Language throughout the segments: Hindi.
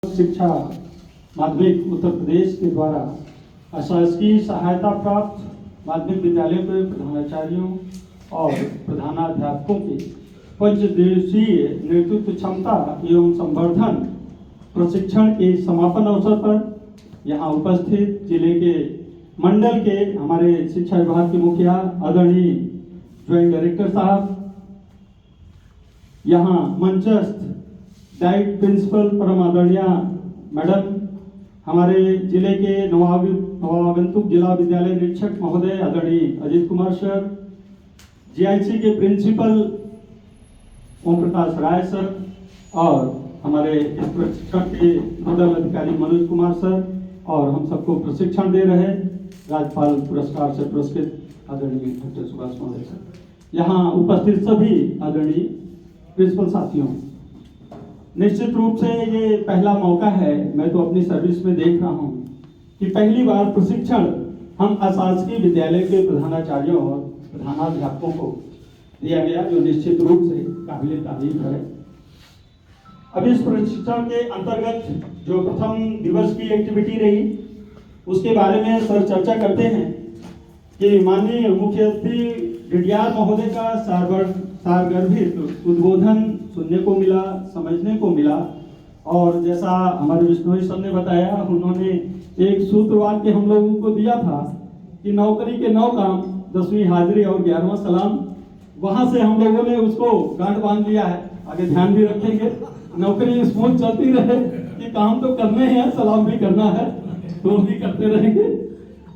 शिक्षा माध्यमिक उत्तर प्रदेश के द्वारा अशासकीय सहायता प्राप्त माध्यमिक विद्यालयों के प्रधानाचार्यों और प्रधानाध्यापकों के पंचदिवसीय नेतृत्व क्षमता एवं संवर्धन प्रशिक्षण के समापन अवसर पर यहाँ उपस्थित जिले के मंडल के हमारे शिक्षा विभाग के मुखिया आदरणीय ज्वाइंट डायरेक्टर साहब, यहाँ मंचस्थ डाइट प्रिंसिपल परम आदरणीय मैडम, हमारे जिले के नवागंतुक जिला विद्यालय निरीक्षक महोदय आदरणीय अजीत कुमार सर, जीआईसी के प्रिंसिपल ओम प्रकाश राय सर और हमारे इस प्रशिक्षण के नोडल अधिकारी मनोज कुमार सर और हम सबको प्रशिक्षण दे रहे राज्यपाल पुरस्कार से पुरस्कृत आदरणीय डॉक्टर सुभाष महोदय सर, यहाँ उपस्थित सभी आदरणीय प्रिंसिपल साथियों, निश्चित रूप से ये पहला मौका है। मैं तो अपनी सर्विस में देख रहा हूँ कि पहली बार प्रशिक्षण हम अशासकीय विद्यालय के प्रधानाचार्यों और प्रधानाध्यापकों को दिया गया, जो निश्चित रूप से काबिल तारीफ है। अब इस प्रशिक्षण के अंतर्गत जो प्रथम दिवस की एक्टिविटी रही उसके बारे में सर चर्चा करते हैं कि माननीय मुख्य अतिथि डीडीआर महोदय का सारगर्भित उद्बोधन सुनने को मिला, समझने को मिला। और जैसा हमारे विष्णु सर ने बताया, उन्होंने एक सूत्र वाक्य हम लोगों को दिया था कि नौकरी के 9 काम, 10वीं हाजिरी और 11वां सलाम। वहां से हम लोगों ने उसको गांठ बांध लिया है, आगे ध्यान भी रखेंगे, नौकरी स्मूथ चलती रहे कि काम तो करने हैं, सलाम भी करना है, तो भी करते रहेंगे।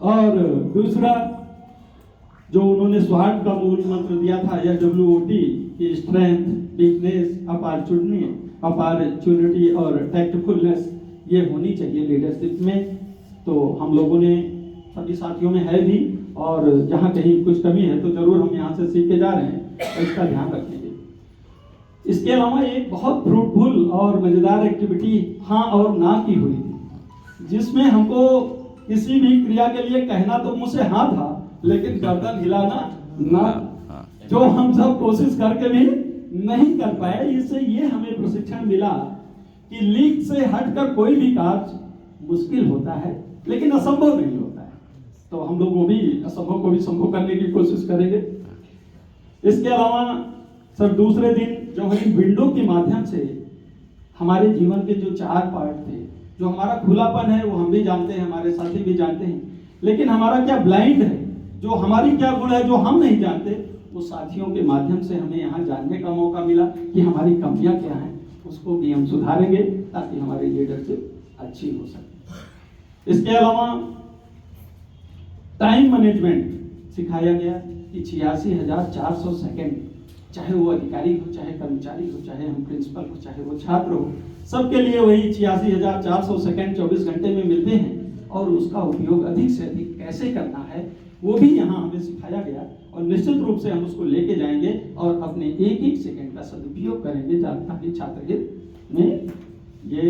और दूसरा जो उन्होंने स्वार्थ का मूल मंत्र दिया था, यह WOT की स्ट्रेंथ, वीकनेस, अपॉर्चुनिटी और टैक्टफुलनेस ये होनी चाहिए लीडरशिप में। तो हम लोगों ने सभी साथियों में है भी, और जहाँ कहीं कुछ कमी है तो जरूर हम यहाँ से सीख के जा रहे हैं, तो इसका ध्यान रखेंगे। इसके अलावा एक बहुत फ्रूटफुल और मजेदार एक्टिविटी हाँ और ना की हुई थी, जिसमें हमको किसी भी क्रिया के लिए कहना तो मुंह से हाँ था, लेकिन गर्दन हिलाना ना, जो हम सब कोशिश करके भी नहीं कर पाए। इससे ये हमें प्रशिक्षण मिला कि लीक से हटकर कोई भी कार्य मुश्किल होता है, लेकिन असंभव नहीं होता है। तो हम लोग वो भी असंभव को भी संभव करने की कोशिश करेंगे। इसके अलावा सर दूसरे दिन जो हमारी विंडो के माध्यम से हमारे जीवन के जो 4 पार्ट थे, जो हमारा खुलापन है वो हम भी जानते हैं, हमारे साथी भी जानते हैं, लेकिन हमारा क्या ब्लाइंड है, जो हमारी क्या गुण है जो हम नहीं जानते, वो साथियों के माध्यम से हमें यहाँ जानने का मौका मिला कि हमारी कमियां क्या हैं, उसको भी हम सुधारेंगे ताकि हमारी लीडरशिप अच्छी हो सके। इसके अलावा टाइम मैनेजमेंट सिखाया गया कि 86,400 सेकेंड, चाहे वो अधिकारी हो, चाहे कर्मचारी हो, चाहे हम प्रिंसिपल हो, चाहे वो छात्र हो, सबके लिए वही 86,400 सेकेंड 24 घंटे में मिलते हैं, और उसका उपयोग अधिक से अधिक कैसे करना है वो भी यहाँ हमें सिखाया गया। और निश्चित रूप से हम उसको लेके जाएंगे और अपने एक सेकंड का सदुपयोग करेंगे ताकि छात्र हित में ये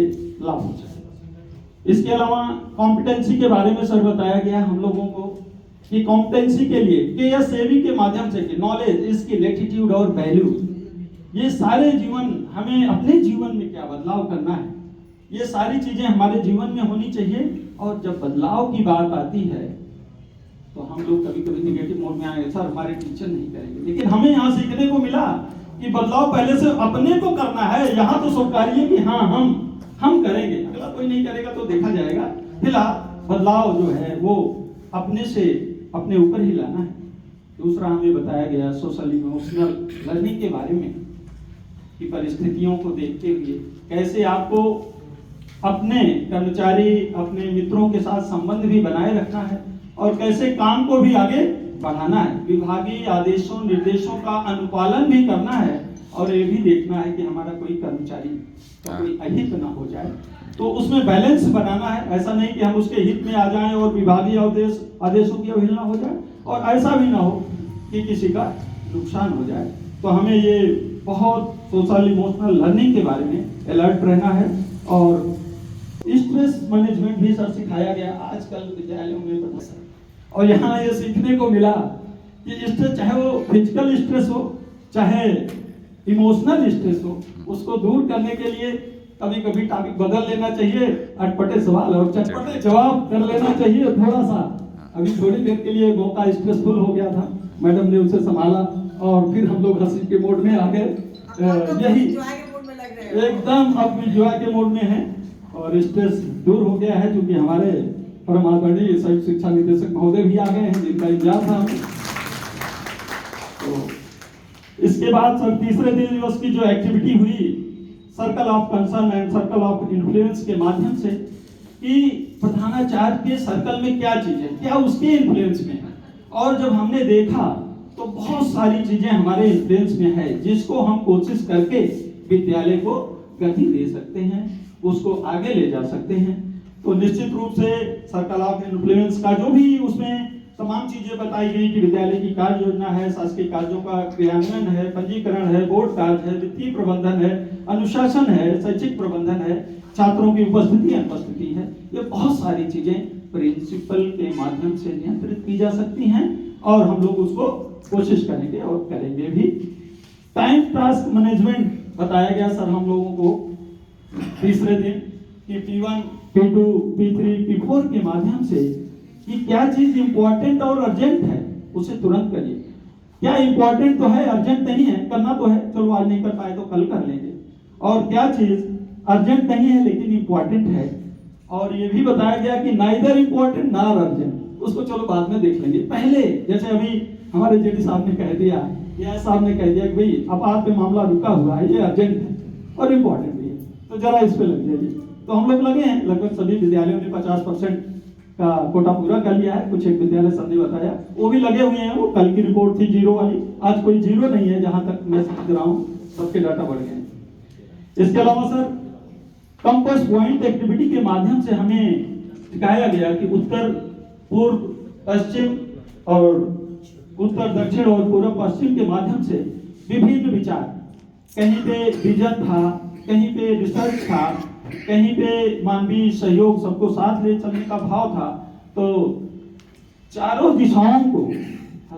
लाभ हो सके। इसके अलावा कॉम्पिटेंसी के बारे में सर बताया गया हम लोगों को कि कॉम्पिटेंसी के लिए KSAV के माध्यम से नॉलेज, इसकी लैटिट्यूड और वैल्यू, ये सारे जीवन हमें अपने जीवन में क्या बदलाव करना है, ये सारी चीजें हमारे जीवन में होनी चाहिए। और जब बदलाव की बात आती है तो हम लोग कभी कभी निगेटिव मोड में आए, सर हमारे टीचर नहीं करेंगे, लेकिन हमें यहाँ सीखने को मिला कि बदलाव पहले से अपने को करना है। यहाँ तो स्वीकारिए कि हाँ हम करेंगे, अगला कोई नहीं करेगा तो देखा जाएगा। फिलहाल बदलाव जो है वो अपने से अपने ऊपर ही लाना है। दूसरा हमें बताया गया सोशल इमोशनल लर्निंग के बारे में कि परिस्थितियों को देखते हुए कैसे आपको अपने कर्मचारी, अपने मित्रों के साथ संबंध भी बनाए रखना है और कैसे काम को भी आगे बढ़ाना है। विभागीय आदेशों निर्देशों का अनुपालन भी करना है और ये भी देखना है कि हमारा कोई कर्मचारी का कोई अहित ना हो जाए, तो उसमें बैलेंस बनाना है। ऐसा नहीं कि हम उसके हित में आ जाएं और विभागीय आदेशों की अवहेलना हो जाए, और ऐसा भी ना हो कि किसी का नुकसान हो जाए। तो हमें ये बहुत सोशल इमोशनल लर्निंग के बारे में अलर्ट रहना है। और स्ट्रेस मैनेजमेंट भी सर सिखाया गया आजकल विद्यालयों में प्रोफेसर, और यहाँ ये सीखने को मिला कि स्ट्रेस, चाहे वो फिजिकल स्ट्रेस हो चाहे इमोशनल स्ट्रेस हो, उसको दूर करने के लिए कभी कभी टॉपिक बदल लेना चाहिए, अटपटे सवाल और चटपटे जवाब कर लेना चाहिए थोड़ा सा। अभी थोड़ी देर के लिए मौका स्ट्रेसफुल हो गया था, मैडम ने उसे संभाला और फिर हम लोग हंसी के मोड में आ गए। यही एकदम अब एंजॉय के मोड में है और स्ट्रेस दूर हो गया है, क्योंकि हमारे परम आदरणीय संयुक्त शिक्षा निदेशक महोदय भी आ गए हैं जिनका इंतजार था हमें। तो इसके बाद सर तीसरे दिवस की जो एक्टिविटी हुई circle of concern and circle of influence के माध्यम से, कि प्रधानाचार्य के सर्कल में क्या चीज है, क्या उसके इन्फ्लुएंस में है। और जब हमने देखा तो बहुत सारी चीजें हमारे इन्फ्लुएंस में है, जिसको हम कोशिश करके विद्यालय को गति दे सकते हैं, उसको आगे ले जा सकते हैं। तो निश्चित रूप से सर्कल ऑफ इन्फ्लुएंस का जो भी उसमें तमाम चीजें बताई गई कि विद्यालय की कार्य योजना है, शासकीय कार्यों का क्रियान्वयन है, पंजीकरण है, बोर्ड कार्य है, वित्तीय प्रबंधन है, अनुशासन है, शैक्षिक प्रबंधन है, छात्रों की उपस्थिति अनुपस्थिति है, ये बहुत सारी चीजें प्रिंसिपल के माध्यम से नियंत्रित की जा सकती हैं और हम लोग उसको कोशिश करेंगे और करेंगे भी। टाइम टास्क मैनेजमेंट बताया गया सर हम लोगों को तीसरे दिन कि P1, P2, P3, P4 के माध्यम से कि क्या चीज इंपॉर्टेंट और अर्जेंट है उसे तुरंत करिए। क्या इंपॉर्टेंट तो है, अर्जेंट नहीं है, करना तो है, चलो आज नहीं कर पाए तो कल कर लेंगे। और क्या चीज अर्जेंट नहीं है लेकिन इंपॉर्टेंट है, और ये भी बताया गया कि नाइदर इंपॉर्टेंट नॉर अर्जेंट, उसको चलो बाद में देख लेंगे। पहले जैसे अभी हमारे जेडी साहब ने कह दिया या साहब ने कह दिया कि भाई अपार पे मामला रुका हुआ है, ये अर्जेंट है और इम्पोर्टेंट भी है, तो जरा इस पे लग जाइए। तो हम लोग लगे हैं, लगभग सभी विद्यालयों ने 50% का कोटा पूरा कर लिया है। कुछ एक विद्यालय सर ने बताया वो भी लगे हुए हैं, वो कल की रिपोर्ट थी 0 वाली, आज कोई 0 नहीं है जहां तक मैं समझ रहा हूँ, सबके डाटा बढ़ गए हैं। इसके अलावा सर कंपास पॉइंट एक्टिविटी के माध्यम से हमें दिखाया गया कि उत्तर पूर्व पश्चिम और उत्तर दक्षिण और पूर्व पश्चिम के माध्यम से विभिन्न विचार, कहीं पे विजन था, कहीं पे रिसर्च था, कहीं पे मानवीय सहयोग सबको साथ ले चलने का भाव था। तो चारों दिशाओं को,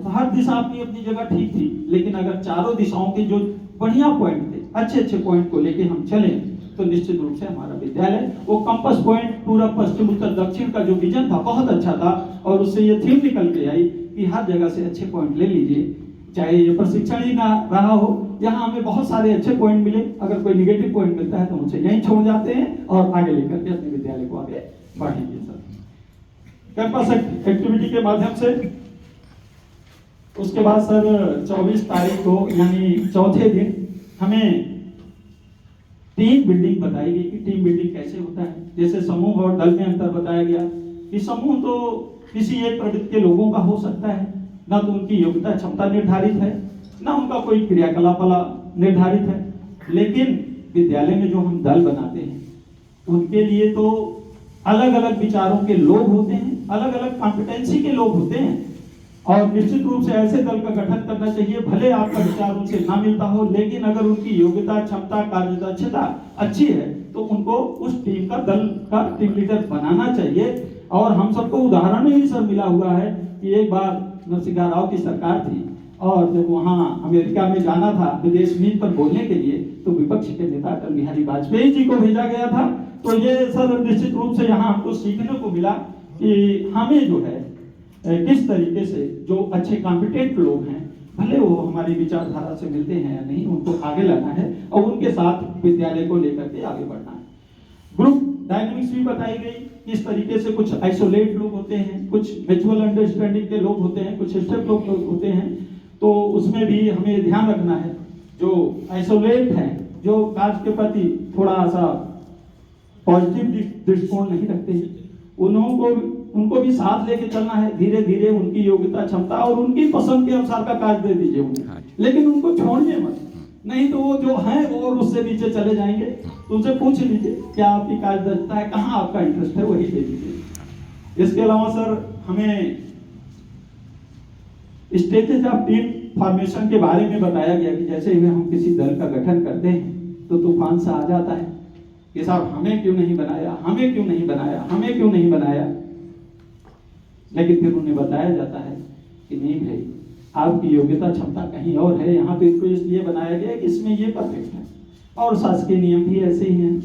हर दिशा अपनी अपनी जगह ठीक थी, लेकिन अगर चारों दिशाओं के जो बढ़िया पॉइंट थे, अच्छे अच्छे पॉइंट को लेके हम चले तो निश्चित रूप से हमारा विद्यालय वो कंपास पॉइंट पूर्व पश्चिम उत्तर दक्षिण का जो विजन था बहुत अच्छा था। और उससे ये थीम निकल के आई कि हर जगह से अच्छे पॉइंट ले लीजिए, चाहे ये प्रशिक्षण ही ना रहा हो, यहाँ हमें बहुत सारे अच्छे पॉइंट मिले। अगर कोई निगेटिव पॉइंट मिलता है तो उनसे यहीं छोड़ जाते हैं और आगे लेकर के अपने विद्यालय को आगे बढ़ेंगे। सर कैंपस एक्टिविटी के माध्यम से उसके बाद सर 24 तारीख को यानी चौथे दिन हमें टीम बिल्डिंग बताई गई कि टीम बिल्डिंग कैसे होता है। जैसे समूह और दल में अंतर बताया गया कि समूह तो किसी एक प्रवृत्ति के लोगों का हो सकता है, ना तो उनकी योग्यता क्षमता निर्धारित है, ना उनका कोई क्रियाकलाप निर्धारित है, लेकिन विद्यालय में जो हम दल बनाते हैं उनके लिए तो अलग अलग विचारों के लोग होते हैं, अलग अलग कॉम्पिटेंसी के लोग होते हैं, और निश्चित रूप से ऐसे दल का गठन करना चाहिए। भले आपका विचार उनसे ना मिलता हो, लेकिन अगर उनकी योग्यता क्षमता कार्यदक्षता अच्छी है तो उनको उस टीम का दल का टीम लीडर बनाना चाहिए। और हम सबको उदाहरण में भी सर मिला हुआ है कि एक बार नरसिंह राव की सरकार थी और जब वहाँ अमेरिका में जाना था विदेश नीति पर बोलने के लिए तो विपक्ष के नेता अटल बिहारी वाजपेयी जी को भेजा गया था। तो ये सर निश्चित रूप से यहाँ हमको सीखने को मिला कि हमें जो है किस तरीके से जो अच्छे कॉम्पिटेंट लोग हैं, भले वो हमारी विचारधारा से मिलते हैं या नहीं, उनको आगे लाना है और उनके साथ विद्यालय को लेकर के आगे बढ़ना है। ग्रुप डायनामिक्स भी बताई गई, किस तरीके से कुछ आइसोलेट लोग होते हैं, कुछ म्यूचुअल अंडरस्टैंडिंग के लोग होते हैं, कुछ स्टेप लोग होते हैं। तो उसमें भी हमें ध्यान रखना है, जो आइसोलेट हैं, जो कार्य के प्रति थोड़ा सा पॉजिटिव दृष्टिकोण नहीं रखते हैं, उनको भी साथ लेके चलना है। धीरे धीरे उनकी योग्यता क्षमता और उनकी पसंद के अनुसार का कार्य दे दीजिए उन्हें, लेकिन उनको छोड़िए मत, नहीं तो वो जो हैं और उससे नीचे चले जाएंगे। तो उनसे पूछ लीजिए क्या आपकी कार्य दक्षता है, कहाँ आपका इंटरेस्ट है, वही दे दीजिए। इसके अलावा सर हमें स्टेजेस ऑफ टीम फॉर्मेशन के बारे में बताया गया कि जैसे ही हम किसी दल का गठन करते हैं तो तूफान सा आ जाता है कि साहब हमें क्यों नहीं बनाया, हमें क्यों नहीं बनाया, हमें क्यों नहीं बनाया। लेकिन फिर उन्हें बताया जाता है कि नहीं भाई, आपकी योग्यता क्षमता कहीं और है, यहाँ तो इसको इसलिए बनाया गया कि इसमें ये परफेक्ट है। और शासकीय नियम भी ऐसे ही हैं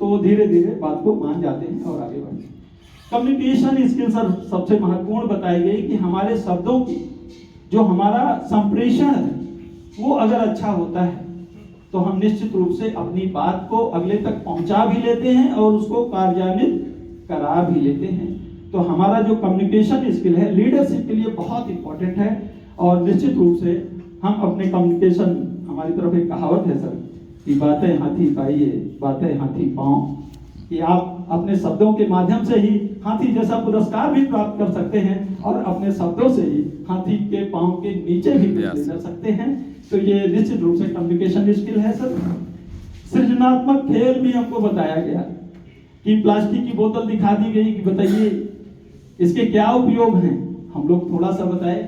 तो वो धीरे धीरे बात को मान जाते हैं और आगे बढ़ते हैं। कम्युनिकेशन स्किल सर सबसे महत्वपूर्ण बताई गई कि हमारे शब्दों की जो हमारा संप्रेषण है वो अगर अच्छा होता है तो हम निश्चित रूप से अपनी बात को अगले तक पहुंचा भी लेते हैं और उसको कार्यान्वित करा भी लेते हैं। तो हमारा जो कम्युनिकेशन स्किल है लीडरशिप के लिए बहुत इंपॉर्टेंट है। और निश्चित रूप से हम अपने कम्युनिकेशन, हमारी तरफ एक कहावत है सर कि बातें हाथी पाइए बातें हाथी पांव, कि आप अपने शब्दों के माध्यम से ही हाथी जैसा पुरस्कार भी प्राप्त कर सकते हैं और अपने शब्दों से ही हाथी के पांव के नीचे भी ले जा सकते हैं। तो ये निश्चित रूप से कम्युनिकेशन स्किल है सर। सृजनात्मक खेल भी हमको बताया गया कि प्लास्टिक की बोतल दिखा दी गई कि बताइए इसके क्या उपयोग हैं। हम लोग थोड़ा सा बताए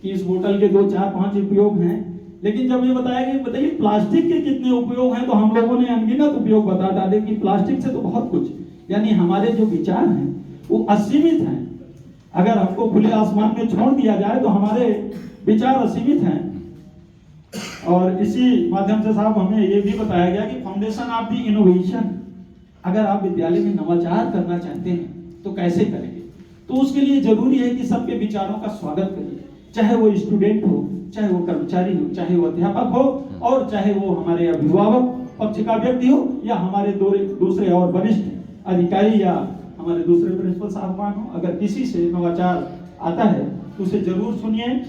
कि इस बोतल के 2, 4, 5 उपयोग हैं, लेकिन जब ये बताया कि बताइए प्लास्टिक के कितने उपयोग हैं तो हम लोगों ने अनगिनत उपयोग बता डाले कि प्लास्टिक से तो बहुत कुछ, यानी हमारे जो विचार हैं वो असीमित हैं। अगर हमको खुले आसमान में छोड़ दिया जाए तो हमारे विचार असीमित हैं। और इसी माध्यम से साहब हमें ये भी बताया गया कि फाउंडेशन ऑफ द इनोवेशन, अगर आप विद्यालय में नवाचार करना चाहते हैं तो कैसे करेंगे, तो उसके लिए जरूरी है कि सबके विचारों का स्वागत करिए, चाहे वो स्टूडेंट हो, चाहे वो कर्मचारी हो, चाहे वो अध्यापक हो और चाहे वो हमारे अभिभावक पक्ष का व्यक्ति हो या हमारे दूसरे और वरिष्ठ अधिकारी या हमारे दूसरे प्रिंसिपल साहबान हो। अगर किसी से नवाचार आता है तो उसे जरूर सुनिए।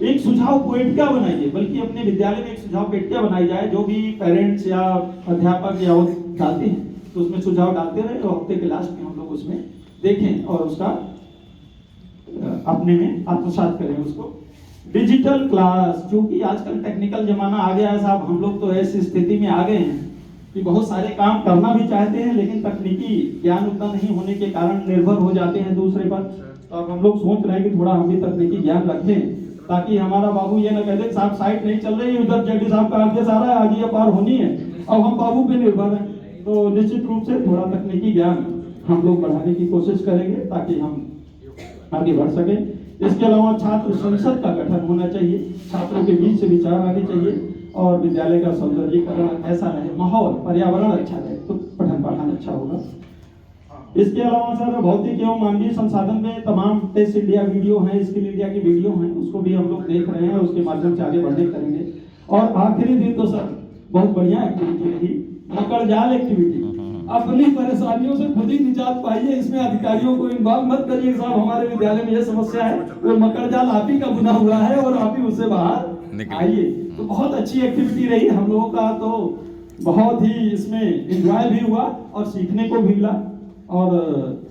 एक सुझाव पेटिका बनाइए, बल्कि अपने विद्यालय में एक सुझाव पेटिका बनाई जाए, जो भी पेरेंट्स या अध्यापक या डालते हैं तो उसमें सुझाव डालते रहे और हफ्ते के लास्ट में हम लोग उसमें देखें और उसका अपने में आत्मसात करें उसको। डिजिटल क्लास, क्योंकि आजकल टेक्निकल जमाना आ गया है साहब, हम लोग तो ऐसी स्थिति में आ गए हैं कि बहुत सारे काम करना भी चाहते हैं लेकिन तकनीकी ज्ञान उतना नहीं होने के कारण निर्भर हो जाते हैं दूसरे पर। तो अब हम लोग सोच रहे हैं कि थोड़ा हम भी तकनीकी ज्ञान रखें ताकि हमारा बाबू ये ना कह दे साहब साइट नहीं चल रही, उधर जगदीश साहब का आगे सारा आगे पार होनी है, अब हम बाबू पे निर्भर हैं। तो निश्चित रूप से थोड़ा तकनीकी ज्ञान हम लोग बढ़ाने की कोशिश करेंगे ताकि हम आगे बढ़ सके। इसके अलावा छात्र संसद का गठन होना चाहिए, छात्रों के बीच से विचार आने चाहिए और विद्यालय का सौंदर्यीकरण ऐसा रहे, माहौल पर्यावरण अच्छा रहे तो पठन पाठन अच्छा होगा। इसके अलावा सर भौतिक एवं मानवीय संसाधन में तमाम टेस्ट इंडिया वीडियो हैं, स्किल इंडिया की वीडियो हैं, उसको भी हम लोग देख रहे हैं, उसके माध्यम से आगे बढ़ने करेंगे। और आखिरी दिन तो सर बहुत बढ़िया एक्टिविटी रही, मकर जाल एक्टिविटी। अपनी परेशानियों से खुद ही निजात पाइए, इसमें अधिकारियों को इन्वॉल्व मत करिए साहब हमारे विद्यालय में ये समस्या है, वो मकर जाल आप ही का बुना हुआ है और आप ही उससे बाहर आइए। तो बहुत अच्छी एक्टिविटी रही हम लोगों का, तो बहुत ही इसमें एंजॉय भी हुआ और सीखने को भी मिला। और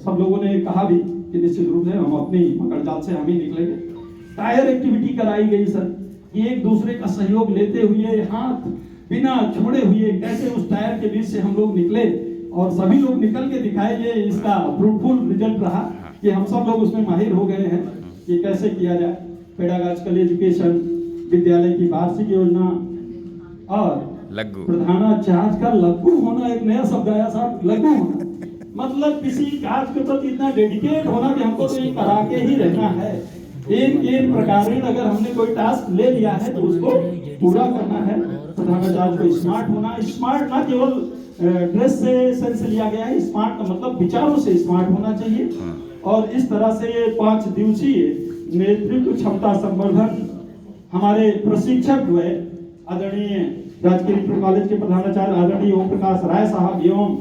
सब लोगों ने कहा भी कि निश्चित रूप से हम अपनी मकर जाल से हम ही निकलेंगे। टायर एक्टिविटी कराई गई सर कि एक दूसरे का सहयोग लेते हुए हाथ बिना छोड़े हुए कैसे उस टायर के बीच से हम लोग निकले और सभी लोग निकल के दिखाए। ये इसका फ्रूटफुल रिजल्ट रहा कि हम सब लोग उसमें माहिर हो गए हैं कि कैसे किया जाए। पेडागॉजिकल एजुकेशन, विद्यालय की वार्षिक योजना और प्रधानाचार्य का लघु होना, एक नया शब्द आया साहब, लघु होना मतलब किसी कार्य के प्रति इतना डेडिकेट होना कि हमको तो ये करा के ही रहना है। एक प्रकार अगर हमने कोई टास्क ले लिया है तो उसको पूरा करना है। प्रधानाचार्य को स्मार्ट होना, स्मार्ट ना केवल ड्रेस से सेंस लिया गया है, स्मार्ट का मतलब विचारों से स्मार्ट होना चाहिए। और इस तरह से ये 5 दिवसीय नेतृत्व क्षमता संवर्धन हमारे प्रशिक्षक हुए आदरणीय राजकीय इंटर कॉलेज के प्रधानाचार्य आदरणीय ओम प्रकाश राय साहब एवं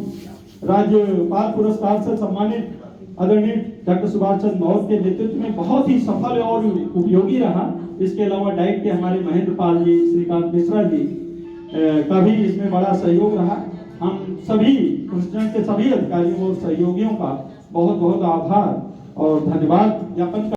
राज्यपाल पुरस्कार से सम्मानित आदरणीय डॉक्टर सुभाष चंद्र मौर्य के नेतृत्व में बहुत ही सफल और उपयोगी रहा। इसके अलावा डाइट के हमारे महेंद्र पाल जी, श्रीकांत मिश्रा जी का भी इसमें बड़ा सहयोग रहा। हम सभी प्रेसिडेंट के सभी अधिकारियों और सहयोगियों का बहुत बहुत आभार और धन्यवाद ज्ञापन